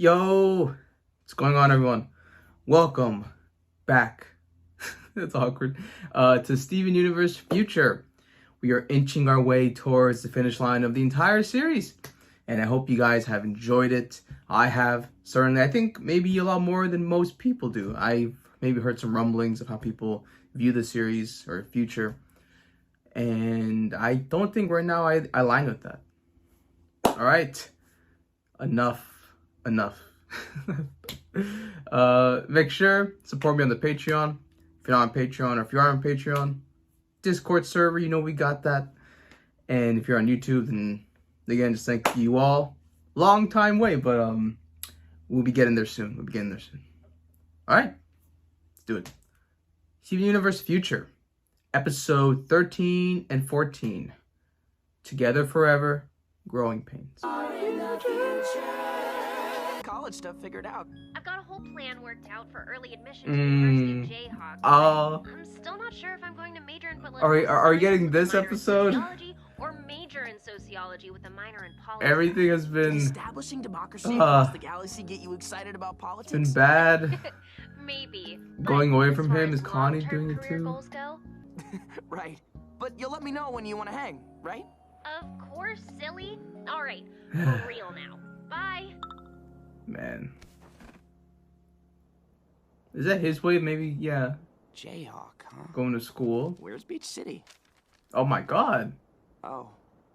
Yo, what's going on, everyone? Welcome back. That's awkward. To Steven Universe Future. We are inching our way towards the finish line of the entire series, and I hope you guys have enjoyed it. I have, certainly. I think maybe a lot more than most people do. I've maybe heard some rumblings of how people view the series or Future, and I don't think right now I align with that. All right, enough. Make sure support me on the Patreon. If you're not on Patreon, or if you are on Patreon, Discord server, you know we got that. And if you're on YouTube, then again, just thank you all. Long time wait, but we'll be getting there soon. All right, let's do it. Steven Universe Future, episode 13 and 14. Together forever, growing pains. College stuff figured out. I've got a whole plan worked out for early admission to the University of Jayhawk. I'm still not sure if I'm going to major in political are you getting this episode? Or major in sociology with a minor in politics. Everything has been Establishing democracy across the galaxy get you excited about politics? been bad. Maybe. Going away from as far him, as is Connie long-term doing it career too? goals go, Right. But you'll let me know when you want to hang, right? of course, silly. All right, for real now. Bye. Man. Is that his way? Maybe, yeah. Jayhawk, huh? Going to school. Where's Beach City? Oh my god. Oh,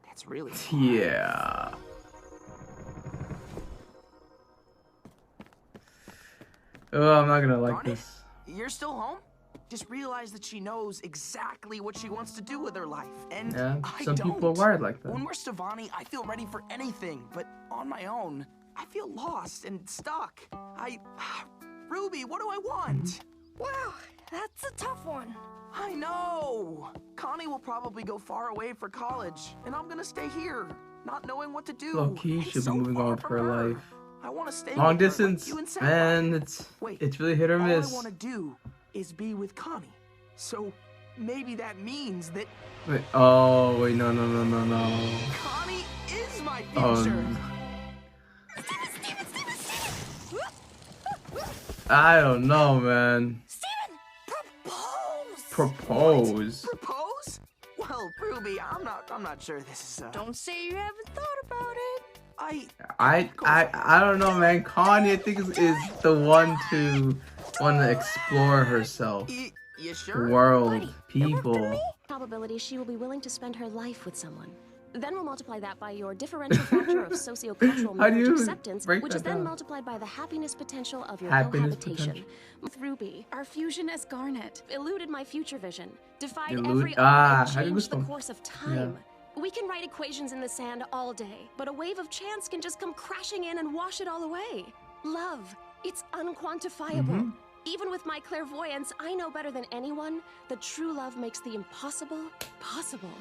that's really far. Yeah. Oh, I'm not gonna like Darn it. this. You're still home? Just realize that she knows exactly what she wants to do with her life, and Yeah, I some don't. people are wired like that. When we're Stevani, I feel ready for anything, but on my own, I feel lost and stuck. Ruby, what do I want? Wow, that's a tough one. I know! Connie will probably go far away for college, and I'm gonna stay here, not knowing what to do. Low-key, and she'll so be moving far on with from her life. I want to stay Long with her, distance, like you and Sam. man, Wait, it's really hit or all miss. I want to do is be with Connie. So maybe that means that Wait, oh, wait, no. Connie is my Oh, future. Steven! I don't know, man. Steven! Propose! Propose? Propose? Well, Ruby, I'm not sure this is Don't say you haven't thought about it. I don't know, man. Connie, I think, is the one to want to explore herself. You sure? World, people. Probability she will be willing to spend her life with someone. Then we'll multiply that by your differential factor of sociocultural How do marriage you acceptance, break which that is then down? multiplied by the happiness potential of your Happiness cohabitation. potential. With Ruby, Our fusion as Garnet. eluded my future vision, defied Elude- every Ah, odds, how and did changed this the one? course of time. We can write equations in the sand all day, but a wave of chance can just come crashing in and wash it all away. Love, it's unquantifiable. Even with my clairvoyance, I know better than anyone that true love makes the impossible possible.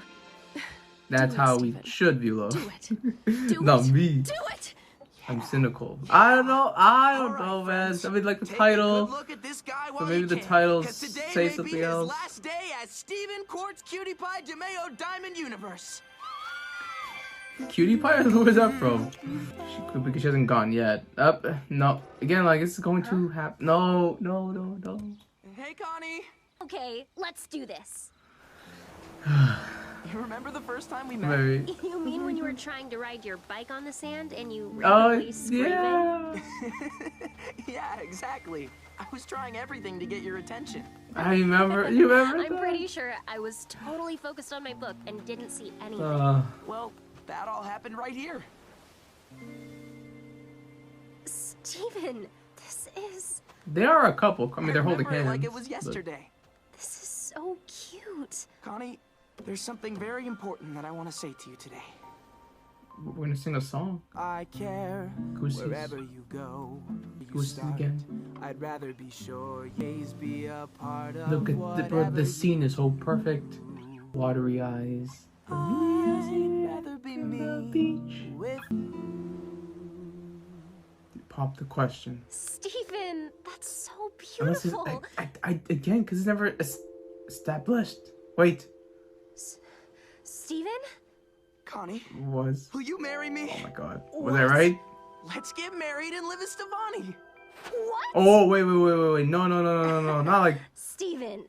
That's Do it, how we Steven. should view love. Do it. Do Not it. me. Do it. I'm cynical. I don't know, man. friends. I mean, like the Take a title. good look at this guy while But maybe you the can, titles 'cause today say may something be his else. last day as Steven Quartz Cutie Pie Jameo Diamond Universe. Cutie Pie? Where's that from? Because she hasn't gone yet. No. Again, like, it's going to happen. No. Hey, Connie. Okay, let's do this. You remember the first time we met? Very. You mean when you were trying to ride your bike on the sand and you Oh, randomly screaming? yeah. Yeah, exactly. I was trying everything to get your attention. I remember. You remember I'm that? pretty sure I was totally focused on my book and didn't see anything. Well, that all happened right here. Steven, this is They are a couple. I mean, they're holding remember hands. it like it was but- yesterday. this is so cute. Connie, there's something very important that I want to say to you today. We're gonna sing a song. I care Goosies. wherever you go. You Goosies start. again. I'd rather be sure yays be a part of Look at whatever the scene you is so perfect. Watery eyes. I'd rather be On the me beach. with Pop the question. Steven, that's so Unless it's, beautiful. I again, because it's never established. Wait. Steven? Connie, Was. will you marry me? Oh my god. Was I right? let's get married and live as Stefani. What? Oh, wait. No. Not like, Steven,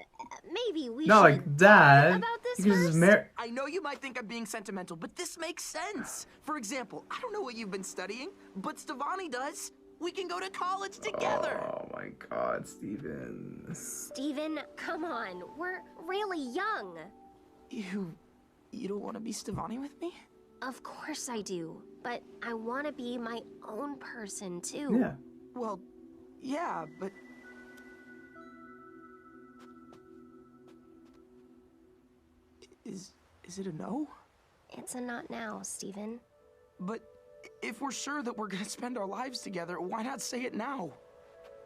maybe we not should like that. talk about this Because first. I know you might think I'm being sentimental, but this makes sense. For example, I don't know what you've been studying, but Stefani does. We can go to college together. Oh my God, Steven. Steven, come on. We're really young. You don't want to be Stefani with me? Of course I do. But I want to be my own person, too. Yeah. Well, yeah, but... Is it a no? It's a not now, Steven. But if we're sure that we're gonna spend our lives together, why not say it now?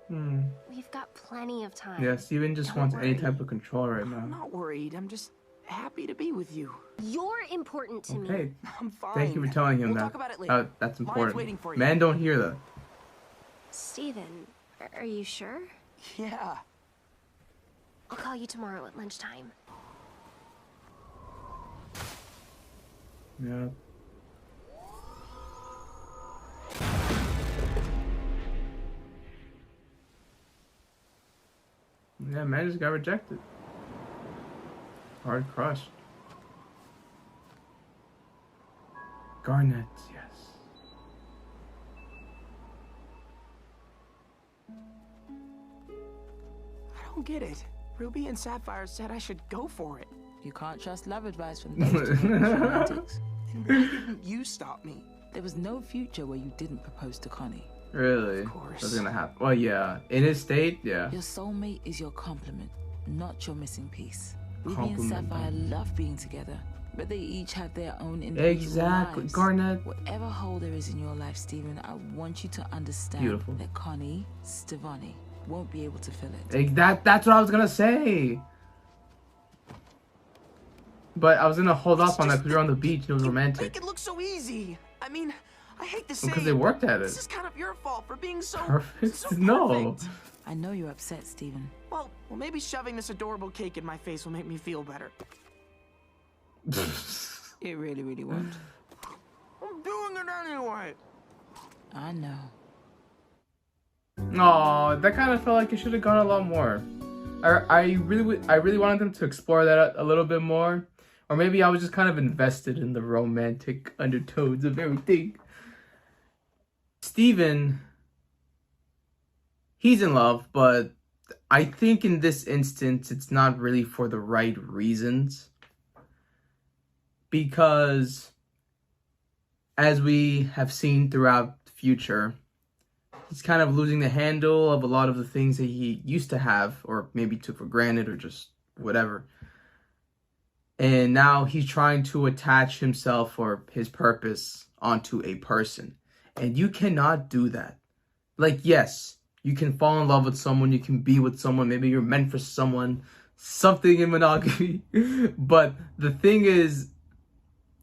We've got plenty of time. Yeah, Steven just Don't wants any worry. type of control right I'm now. not worried. I'm just happy to be with you. You're important to me. Okay. I'm fine. Thank you for telling him we'll that. Talk about it later. That's Line's important. waiting for you. Men don't hear that. Steven, are you sure? Yeah. I'll call you tomorrow at lunchtime. Yeah. Yeah, man just got rejected. Hard crushed. Garnet, yes. I don't get it. Ruby and Sapphire said I should go for it. You can't trust love advice from those two fanatics. Then why didn't you stop me? There was no future where you didn't propose to Connie. Really? Of course. That's gonna happen. Well, yeah. In his state, yeah. Your soulmate is your complement, not your missing piece. Ruby and Complement. Sapphire love being together, but they each have their own individual Exactly. lives. Garnet. Whatever hole there is in your life, Stephen, I want you to understand Beautiful. that Connie, Stefani, won't be able to fill it. That's what I was gonna say. But I was gonna hold off on that because we were on the beach and it was You romantic. make it look so easy. I mean, I hate to say Because it, they worked at This it. is kind of your fault for being so Perfect? so No. perfect. I know you're upset, Stephen. Well, maybe shoving this adorable cake in my face will make me feel better. It really, really won't. I'm doing it anyway. I know. Oh, that kind of felt like it should have gone a lot more. I really wanted them to explore that a little bit more. Or maybe I was just kind of invested in the romantic undertones of everything. Steven, he's in love, but I think in this instance, it's not really for the right reasons. Because, as we have seen throughout the future, he's kind of losing the handle of a lot of the things that he used to have, or maybe took for granted, or just whatever. And now he's trying to attach himself or his purpose onto a person. And you cannot do that. Like, yes, you can fall in love with someone, you can be with someone, maybe you're meant for someone, something in monogamy. But the thing is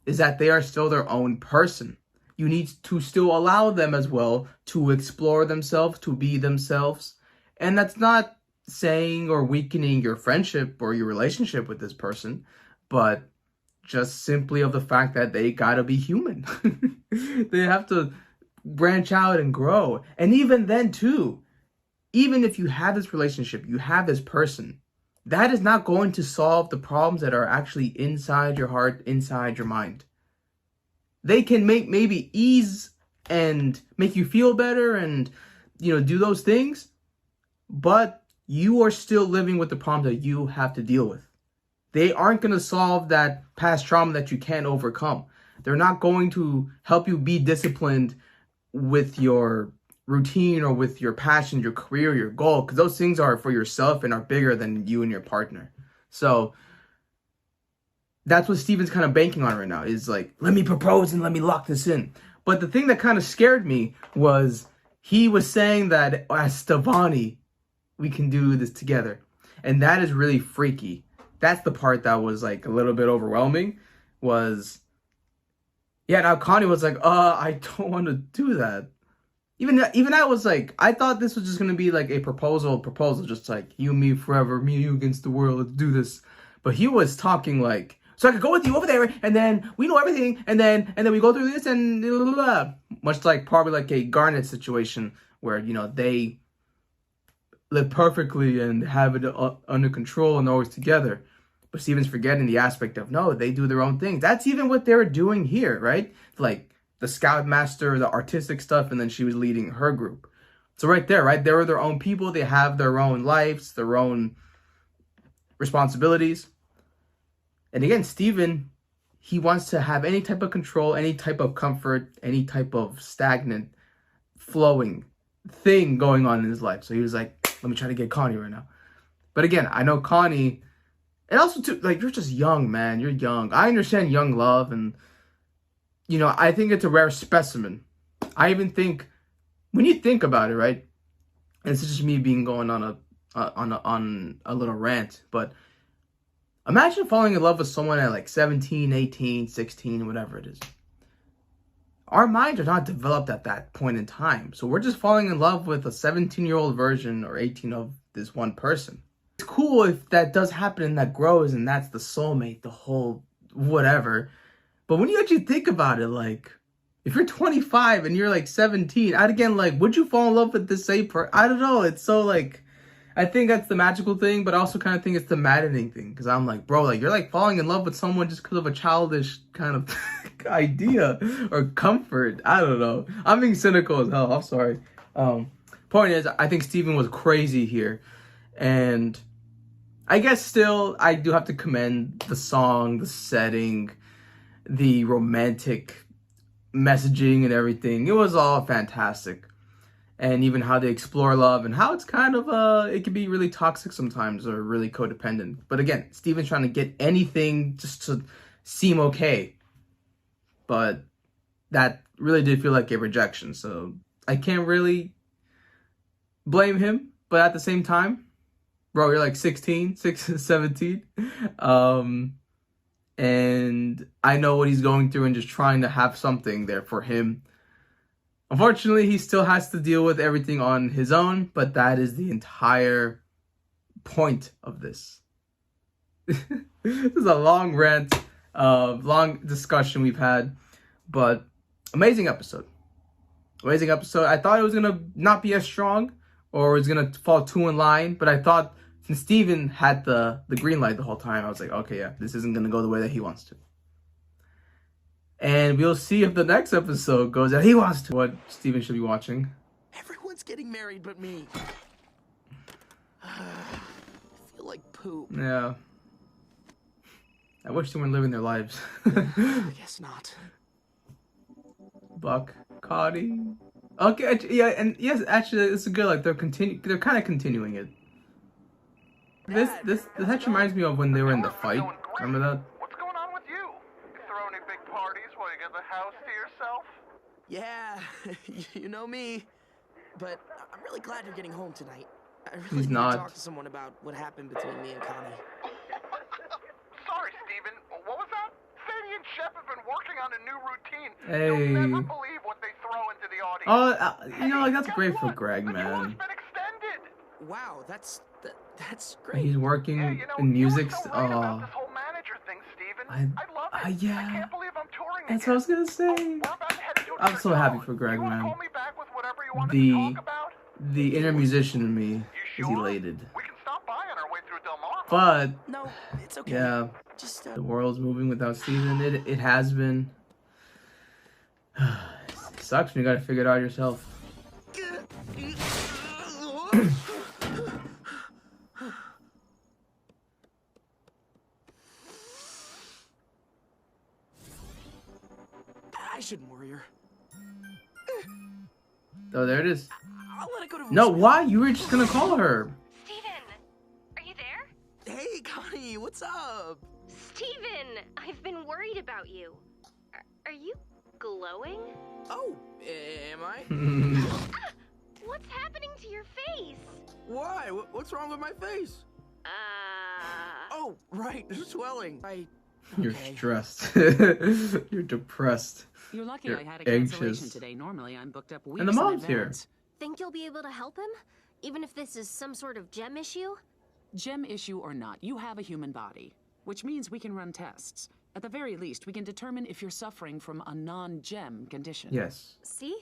that they are still their own person. You need to still allow them as well to explore themselves, to be themselves. And that's not saying or weakening your friendship or your relationship with this person, but just simply of the fact that they gotta be human. They have to branch out and grow. And even then too, even if you have this relationship, you have this person, that is not going to solve the problems that are actually inside your heart, inside your mind. They can maybe ease and make you feel better and, do those things, but you are still living with the problems that you have to deal with. They aren't going to solve that past trauma that you can't overcome. They're not going to help you be disciplined with your routine or with your passion, your career, your goal, because those things are for yourself and are bigger than you and your partner. So that's what Steven's kind of banking on right now, is like, let me propose and let me lock this in. But the thing that kind of scared me was he was saying that as Stefani, we can do this together. And that is really freaky. That's the part that was like a little bit overwhelming, was, yeah, now Connie was like, I don't want to do that. Even I was like, I thought this was just going to be like a proposal, just like, you and me forever, me and you against the world, let's do this. But he was talking like, so I could go with you over there, and then we know everything, and then we go through this, and blah, blah, blah. Much like probably like a Garnet situation where, you know, they live perfectly and have it under control and always together. But Steven's forgetting the aspect of, no, they do their own thing. That's even what they're doing here, right? Like the Scoutmaster, the artistic stuff, and then she was leading her group. So right there, right? They're their own people. They have their own lives, their own responsibilities. And again, Steven, he wants to have any type of control, any type of comfort, any type of stagnant, flowing thing going on in his life. So he was like, let me try to get Connie right now. But again, I know Connie, and also too, like, you're just young, man. You're young. I understand young love, and, you know, I think it's a rare specimen. I even think, when you think about it, right, and it's just me being going on a little rant, but imagine falling in love with someone at like 17, 18, 16, whatever it is. Our minds are not developed at that point in time. So we're just falling in love with a 17-year-old version or 18 of this one person. It's cool if that does happen and that grows and that's the soulmate, the whole whatever. But when you actually think about it, like, if you're 25 and you're like 17, would you fall in love with the same person? I don't know. It's so like, I think that's the magical thing, but I also kind of think it's the maddening thing. Because I'm like, bro, like, you're like falling in love with someone just because of a childish kind of idea or comfort. I don't know. I'm being cynical as hell. I'm sorry. Point is, I think Steven was crazy here. And I guess still, I do have to commend the song, the setting, the romantic messaging and everything. It was all fantastic. And even how they explore love and how it's kind of, it can be really toxic sometimes or really codependent. But again, Steven's trying to get anything just to seem okay. But that really did feel like a rejection. So I can't really blame him. But at the same time, bro, you're like 17. And I know what he's going through and just trying to have something there for him. Unfortunately, he still has to deal with everything on his own, but that is the entire point of this. This is a long rant, long discussion we've had, but amazing episode. Amazing episode. I thought it was going to not be as strong or it was going to fall too in line, but I thought since Steven had the green light the whole time, I was like, okay, yeah, this isn't going to go the way that he wants to. And we'll see if the next episode goes as he wants to. What Steven should be watching. Everyone's getting married but me. I feel like poop. Yeah. I wish they weren't living their lives. I guess not. Buck, Cody. Okay, yeah, and yes, actually, it's a good. Like they're kind of continuing it. This actually reminds me of when they were in the fight. Remember that? What's going on with you? You throw any big parties while you get the house to yourself? Yeah, you know me. But I'm really glad you're getting home tonight. I really He's need not. to talk to someone about what happened between me and Connie. Sorry, Steven. What was that? Sadie and Shep have been working on a new routine. Hey. You'll never believe what they throw into the audience. Oh, you know, like that's Guess great for what? Greg, The tour's man. been extended. Wow, that's great. He's working Yeah, you know, in music. you were so right about this whole manager thing, Steven. I love it. yeah. I can't believe I'm touring That's again. what I was gonna say. We're about to head into a I'm so trip happy zone. for Greg, You wanna man. call me back with whatever you wanted to talk about? The inner musician in me You is sure? elated. We can stop by on our way through Del Mar. But No, it's okay. yeah, Just the world's moving without Steven. It has been. It sucks when you gotta figure it out yourself. I shouldn't worry her. Oh, there it is. I'll let it go to No, voicemail. why? You were just gonna call her. Steven, are you there? Hey, Connie, what's up? Steven, I've been worried about you. Are you glowing? Oh, am I? Ah, what's happening to your face? Why? What's wrong with my face? Oh, right, swelling. You're Okay. stressed. You're depressed. You're lucky You're I had a cancellation anxious. today. Normally I'm booked up weeks And the in mom's here. advance. Think you'll be able to help him? Even if this is some sort of gem issue? Gem issue or not, you have a human body. which means we can run tests. At the very least, we can determine if you're suffering from a non-gem condition. Yes. See?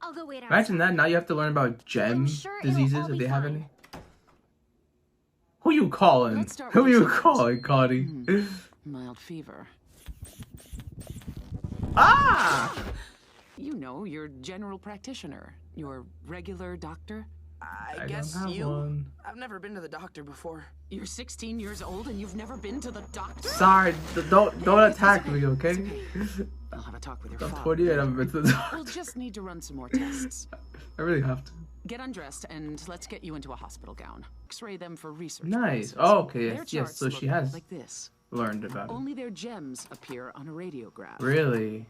I'll go wait Imagine that. Now you have to learn about gem sure it'll diseases all if be they have fine. any. Who you calling? Let's start Who with you your calling, Connie? Mild fever. Ah! You know, your general practitioner, your regular doctor. I guess don't have you? one. I've never been to the doctor before. You're 16 years old and you've never been to the doctor? Sorry, don't attack me, okay? I'll have a talk with your I'm father. 28. I haven't been to the doctor. We'll just need to run some more tests. I really have to. Get undressed and let's get you into a hospital gown. X-ray them for research. Nice. purposes. Oh, okay. Their Yes, yes. charts So she look has like this. learned about it. Only their gems appear on a radiograph. Really?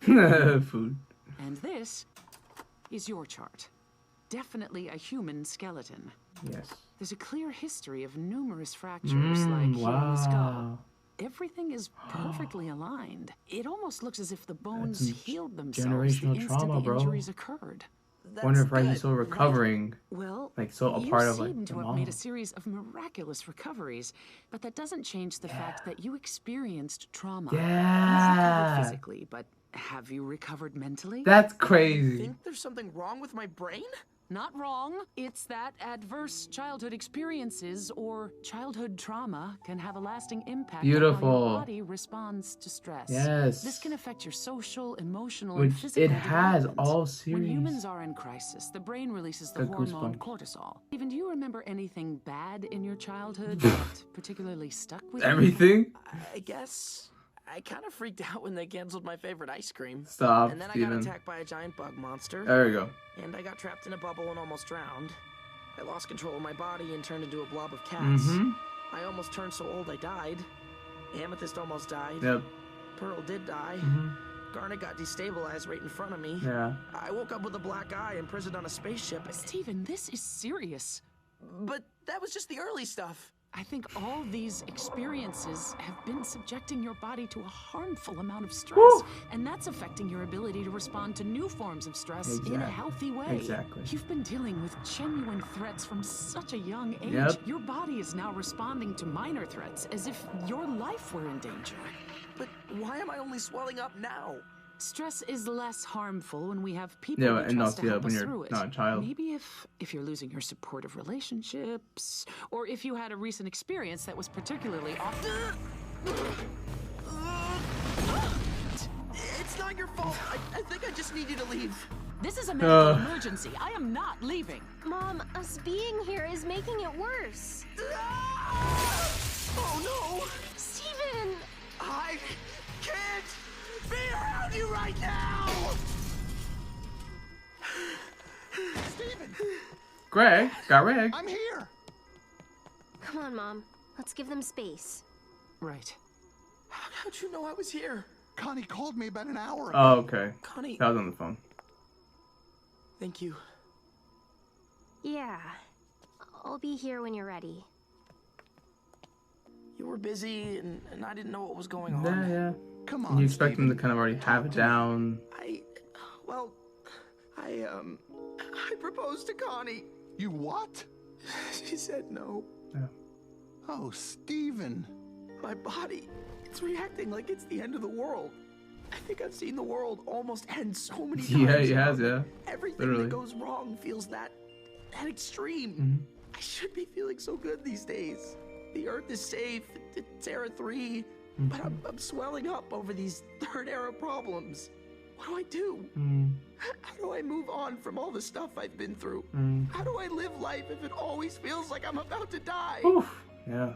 Food. And this is your chart. Definitely a human skeleton. Yes. There's a clear history of numerous fractures like here on the skull. Wow. Everything is perfectly aligned. It almost looks as if the bones some healed themselves the generational instant trauma, the bro. injuries occurred. Wonder if good, Ryan's still recovering. Well, Like, so a you part of, seem like, to the have made mom. a series of miraculous recoveries, but that doesn't change the fact that you experienced trauma. You've Yeah. recovered physically, but have you recovered mentally? That's crazy. Think there's something wrong with my brain? Not wrong. It's that adverse childhood experiences or childhood trauma can have a lasting impact on how Beautiful. your body responds to stress. Yes. This can affect your social, emotional, and Which physical it has development. all When series. humans are in crisis, the brain releases the Got hormone goosebumps. cortisol. Even do you remember anything bad in your childhood that particularly stuck with you? Everything? I guess I kind of freaked out when they canceled my favorite ice cream. Stop, And then I Steven. got attacked by a giant bug monster. There we go. And I got trapped in a bubble and almost drowned. I lost control of my body and turned into a blob of cats. Mm-hmm. I almost turned so old I died. Amethyst almost died. Yep. Pearl did die. Mm-hmm. Garnet got destabilized right in front of me. Yeah. I woke up with a black eye imprisoned on a spaceship. Steven, this is serious. But that was just the early stuff. I think all these experiences have been subjecting your body to a harmful amount of stress, Woo! and that's affecting your ability to respond to new forms of stress in a Exactly. healthy way. Exactly. You've been dealing with genuine threats from such a young age. Yep. Your body is now responding to minor threats as if your life were in danger. But why am I only swelling up now? Stress is less harmful when we have people Yeah, we and trust also, to yeah, help when us you're through it. not a child. Maybe if you're losing your supportive relationships, or if you had a recent experience that was particularly awful. It's not your fault. I think I just need you to leave. This is a medical emergency. I am not leaving. Mom, us being here is making it worse. Oh no! Steven! I can't be around you right now! Steven, Greg. Got Greg. I'm here. Come on, Mom. Let's give them space. Right. How'd you know I was here? Connie called me about an hour ago. Oh, okay. Connie, That was on the phone. thank you. Yeah. I'll be here when you're ready. You were busy, and I didn't know what was going on. Yeah, yeah. Come And on, you expect Steven. them to kind of already have it down. I proposed to Connie. You what? She said no. Yeah. Oh, Steven. My body, it's reacting like it's the end of the world. I think I've seen the world almost end so many times. Yeah, he has, now. yeah. Everything Literally. that goes wrong feels that extreme. Mhm. I should be feeling so good these days. The Earth is safe. It's Era 3. But I'm swelling up over these third era problems. What do I do? How do I move on from all the stuff I've been through? How do I live life if it always feels like I'm about to die? Oof. Yeah.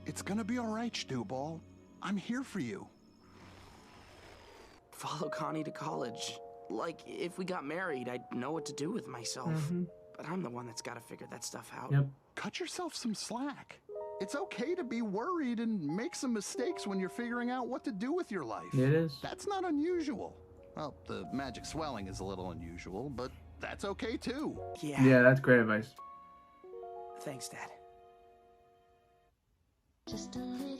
It's gonna be all right, Stewball. I'm here for you. Follow Connie to college. Like, if we got married, I'd know what to do with myself. But I'm the one that's got to figure that stuff out. Yep. Cut yourself some slack. It's okay to be worried and make some mistakes when you're figuring out what to do with your life. It is. That's not unusual. Well, the magic swelling is a little unusual, but that's okay too. Yeah. Yeah, that's great advice. Thanks, Dad.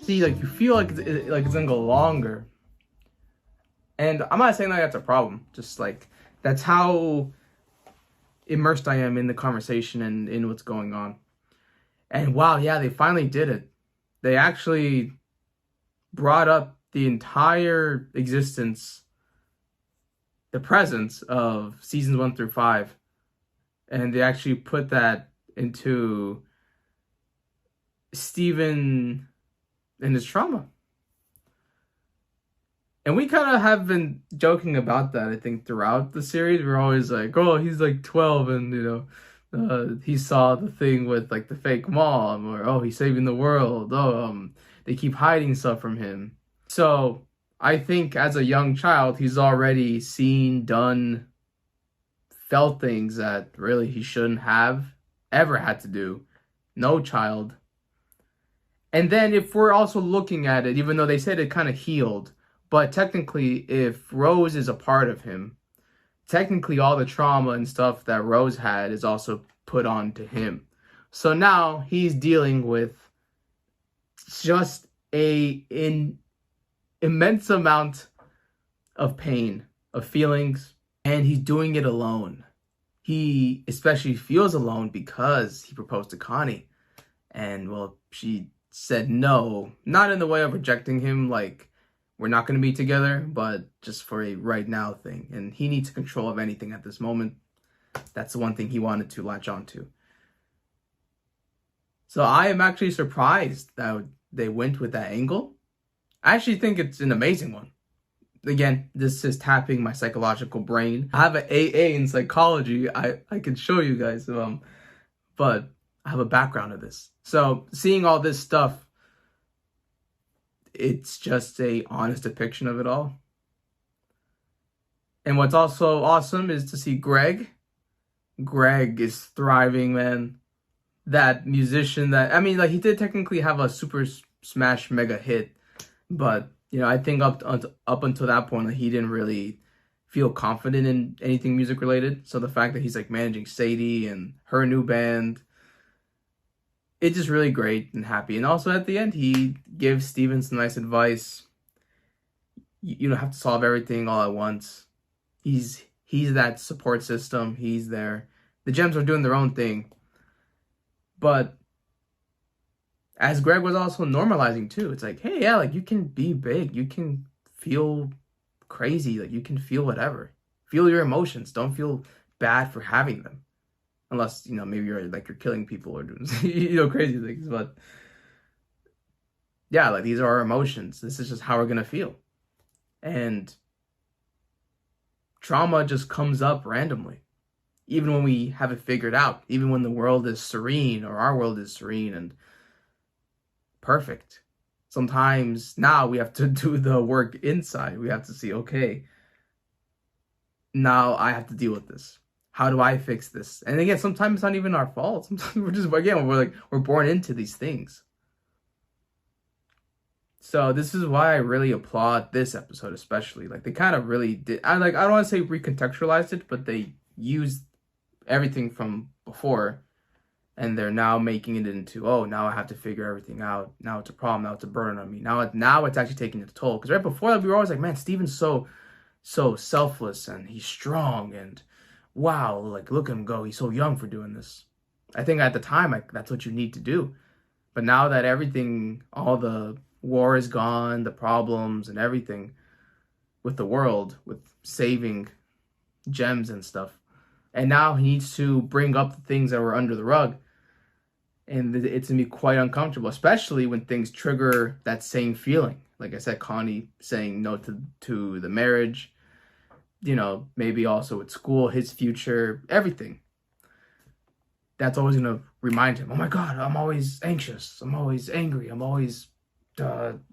See, like, you feel like it's gonna go longer. And I'm not saying that that's a problem. Just, like, that's how immersed I am in the conversation and in what's going on. And wow, yeah, they finally did it. They actually brought up the entire existence, the presence of seasons 1 through 5, and they actually put that into Steven and his trauma. And we kind of have been joking about that, I think, throughout the series. We're always like, oh, he's like 12 and, you know, he saw the thing with like the fake mom, or, oh, he's saving the world. Oh, they keep hiding stuff from him. So I think as a young child, he's already seen, done, felt things that really he shouldn't have ever had to do. No child. And then if we're also looking at it, even though they said it kind of healed, but technically, if Rose is a part of him, technically all the trauma and stuff that Rose had is also put on to him. So now he's dealing with just an immense amount of pain, of feelings, and he's doing it alone. He especially feels alone because he proposed to Connie. And, well, she said no, not in the way of rejecting him, like, we're not going to be together, but just for a right now thing. And he needs control of anything at this moment. That's the one thing he wanted to latch on to. So I am actually surprised that they went with that angle. I actually think it's an amazing one. Again, this is tapping my psychological brain. I have an AA in psychology. I can show you guys. But I have a background of this. So seeing all this stuff, it's just a honest depiction of it all. And what's also awesome is to see Greg. Greg is thriving, man. That musician that, I mean, like, he did technically have a super smash mega hit, but, you know, I think up until that point, like, he didn't really feel confident in anything music related. So the fact that he's like managing Sadie and her new band, it's just really great and happy. And also at the end, he gives Steven some nice advice. You don't have to solve everything all at once. He's that support system. He's there. The gems are doing their own thing. But as Greg was also normalizing too, it's like, hey, yeah, like, you can be big. You can feel crazy. Like, you can feel whatever. Feel your emotions. Don't feel bad for having them. Unless, you know, maybe you're killing people or doing, you know, crazy things. But yeah, like, these are our emotions. This is just how we're going to feel. And trauma just comes up randomly. Even when we have it figured out. Even when the world is serene, or our world is serene and perfect. Sometimes now we have to do the work inside. We have to see, okay, now I have to deal with this. How do I fix this? And again, sometimes it's not even our fault. Sometimes we're born into these things. So this is why I really applaud this episode, especially. Like, they kind of really did. I don't want to say recontextualized it, but they used everything from before, and they're now making it into, oh, now I have to figure everything out. Now it's a problem. Now it's a burden on me. Now it's actually taking its toll. Because right before that, we were always like, man, Steven's so selfless and he's strong and wow, like, look at him go. He's so young for doing this. I think at the time, like, that's what you need to do. But now that everything, all the war is gone, the problems and everything with the world, with saving gems and stuff, and now he needs to bring up the things that were under the rug. And it's going to be quite uncomfortable, especially when things trigger that same feeling. Like I said, Connie saying no to the marriage, you know, maybe also at school, his future, everything. That's always going to remind him, oh my God, I'm always anxious. I'm always angry. I'm always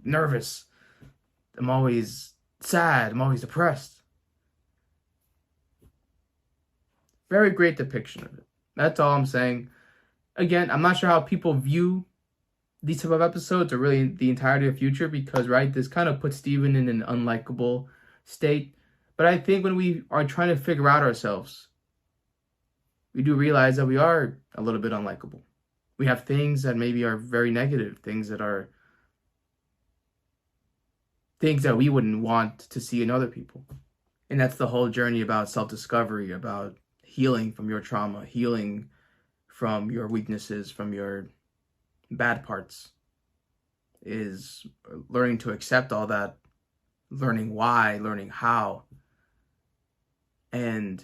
nervous. I'm always sad. I'm always depressed. Very great depiction of it. That's all I'm saying. Again, I'm not sure how people view these type of episodes, or really the entirety of Future, because, right, this kind of puts Steven in an unlikable state. But I think when we are trying to figure out ourselves, we do realize that we are a little bit unlikable. We have things that maybe are very negative, things that we wouldn't want to see in other people. And that's the whole journey about self-discovery, about healing from your trauma, healing from your weaknesses, from your bad parts. is learning to accept all that, learning why, learning how. And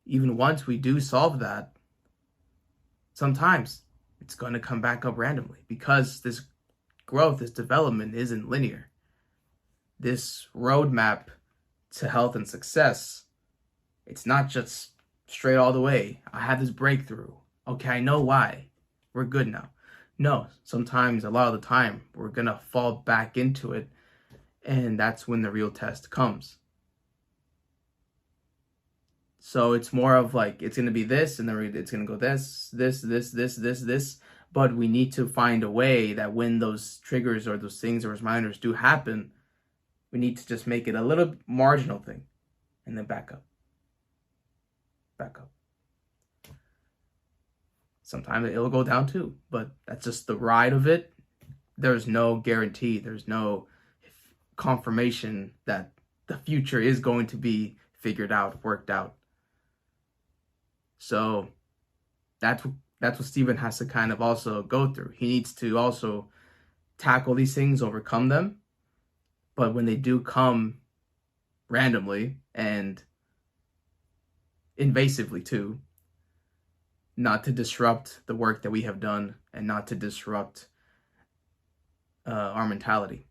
even once we do solve that, sometimes it's going to come back up randomly, because this growth, this development isn't linear. This roadmap to health and success, it's not just straight all the way. I had this breakthrough. Okay, I know why. We're good now. No, sometimes, a lot of the time, we're going to fall back into it, and that's when the real test comes. So it's more of like, it's going to be this, and then it's going to go this, but we need to find a way that when those triggers or those things or those reminders do happen, we need to just make it a little marginal thing, and then back up. Back up. Sometimes it'll go down too, but that's just the ride of it. There's no guarantee. There's no confirmation that the future is going to be figured out, worked out. So that's what Steven has to kind of also go through. He needs to also tackle these things, overcome them. But when they do come randomly and invasively too, not to disrupt the work that we have done and not to disrupt our mentality.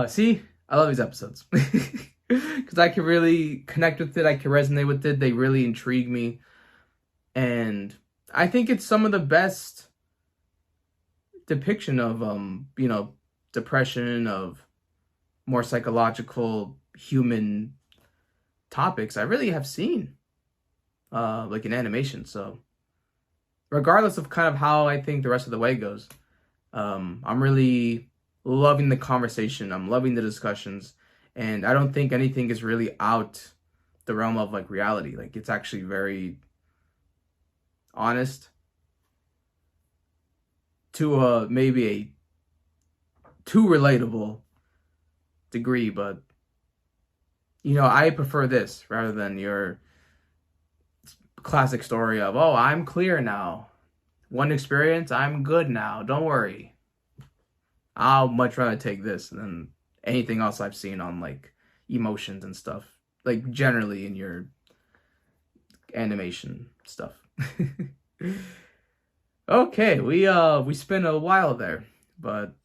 See, I love these episodes because I can really connect with it. I can resonate with it. They really intrigue me. And I think it's some of the best depiction of, depression, of more psychological human topics I really have seen, like in animation. So regardless of kind of how I think the rest of the way goes, I'm really loving the conversation. I'm loving the discussions, and I don't think anything is really out the realm of like reality. Like, it's actually very honest to maybe a too relatable degree, but I prefer this rather than your classic story of, oh, I'm clear now. One experience, I'm good now. Don't worry. I'll much rather take this than anything else I've seen on like emotions and stuff. Like generally in your animation stuff. Okay, we spent a while there, but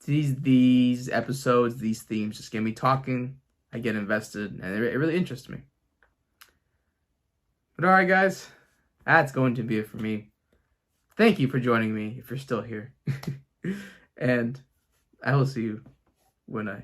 these episodes, these themes just get me talking. I get invested, and it really interests me. But alright guys, that's going to be it for me. Thank you for joining me if you're still here. And I will see you when I